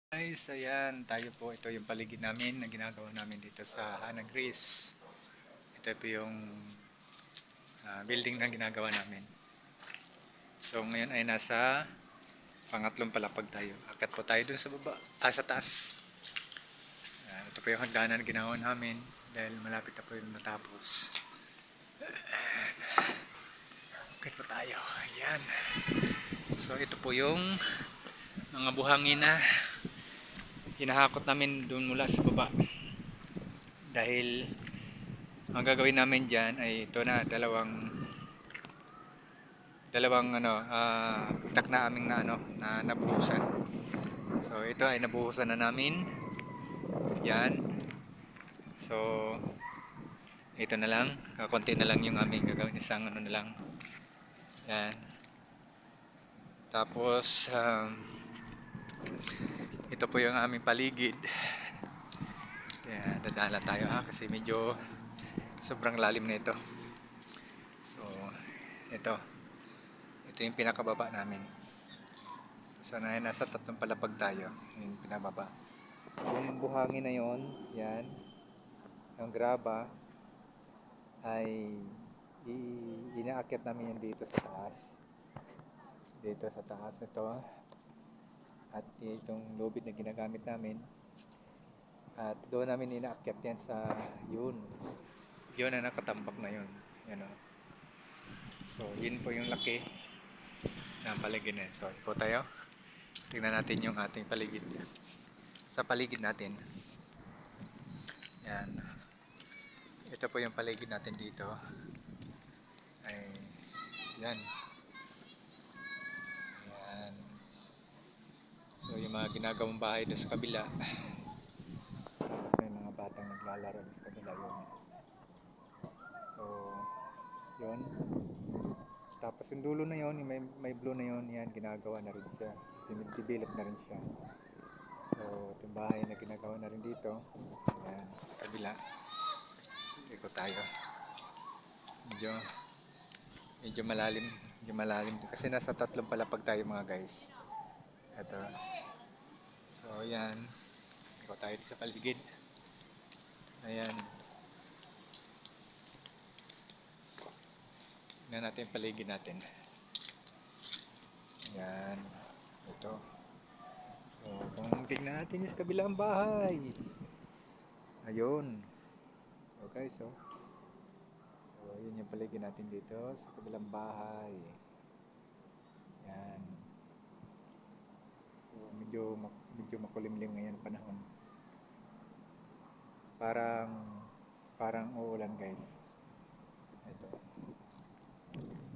Guys, ayan, tayo po, ito yung paligid namin na ginagawa namin dito sa Hana Greece. Ito po yung building na ginagawa namin. So ngayon ay nasa pangatlong palapag tayo. Akyat po tayo dun sa baba, sa taas. Ito po yung hagdanan na ginawa namin dahil malapit na po yung matapos. Akyat po tayo, ayan. So ito po yung mga buhangin na hinahakot namin doon mula sa baba. Dahil ang gagawin namin dyan ay ito na, dalawang pitak na aming na nabuhusan. So ito ay nabuhusan na namin. Yan. So ito na lang, kakonti na lang yung aming gagawin, isang na lang. Yan. Tapos ito po yung aming paligid. Kaya dadala tayo kasi medyo sobrang lalim na ito. So ito yung pinakababa namin. So nasa tatlong palapag tayo, yung pinababa. Yung buhangin na yon, yan, yung graba ay inaakyat namin yan dito sa taas. Dito sa taas ito. At itong lubid na ginagamit namin. At doon namin inaakyat yan sa yun na nakatambak na yun. Yan o. So yun po yung laki ng paligid na yun. So ikaw tayo. Tingnan natin yung ating paligid. Sa paligid natin. Yan. Ito po yung paligid natin dito. Ay yan. Yan. So yung mga ginagawang bahay doon sa kabila. Tapos may mga batang naglalaro doon sa kabila yun. So yun. Tapos yung dulo na yun, yung may blue na yun, yan, ginagawa na rin siya. Develop na rin siya. So itong bahay na ginagawa na rin dito. Yan, kabila. Ikot tayo. Medyo malalim kasi nasa tatlong palapag tayo mga guys. Ito. So yan, ikot tayo sa paligid. Ayan. Tingnan natin yung paligid natin. Ayan. Ito. So kung tingnan natin yung sa kabilang bahay. Ayun. So guys, so yun yung paligid natin dito sa kabilang bahay. Yan. So medyo makulimlim ngayon panahon. Parang uulan guys. Ito.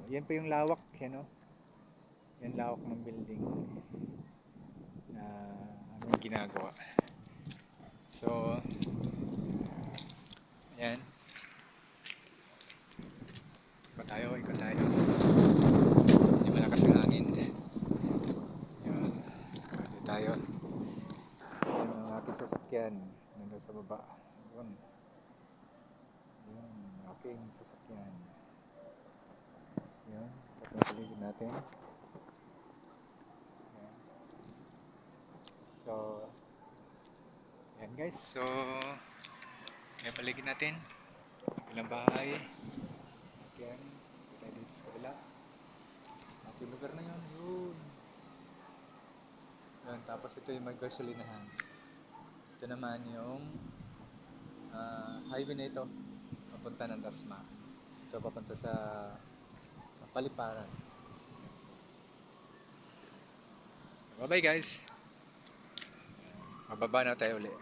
So yan pa yung lawak, yan o. Yan lawak ng building na aming ginagawa. So ayan. Ikot tayo. Hindi malakas ang hangin. Yun. Dito tayo. Yan ang aking sasakyan. Nandun sa baba. Yun. Yun. Aking sasakyan. Yun. Tapos paligid natin. Yan. So yan guys. So yan paligid natin. Ilang bahay. Yan. Ito tayo dito sa kabila. At yung lugar na yun. Yun. Yan. Tapos ito yung may gasolinahan. Ito naman yung highway na ito. Papunta ng Dasma. Ito papunta sa Paliparan. Bye bye guys. Mababa na tayo ulit.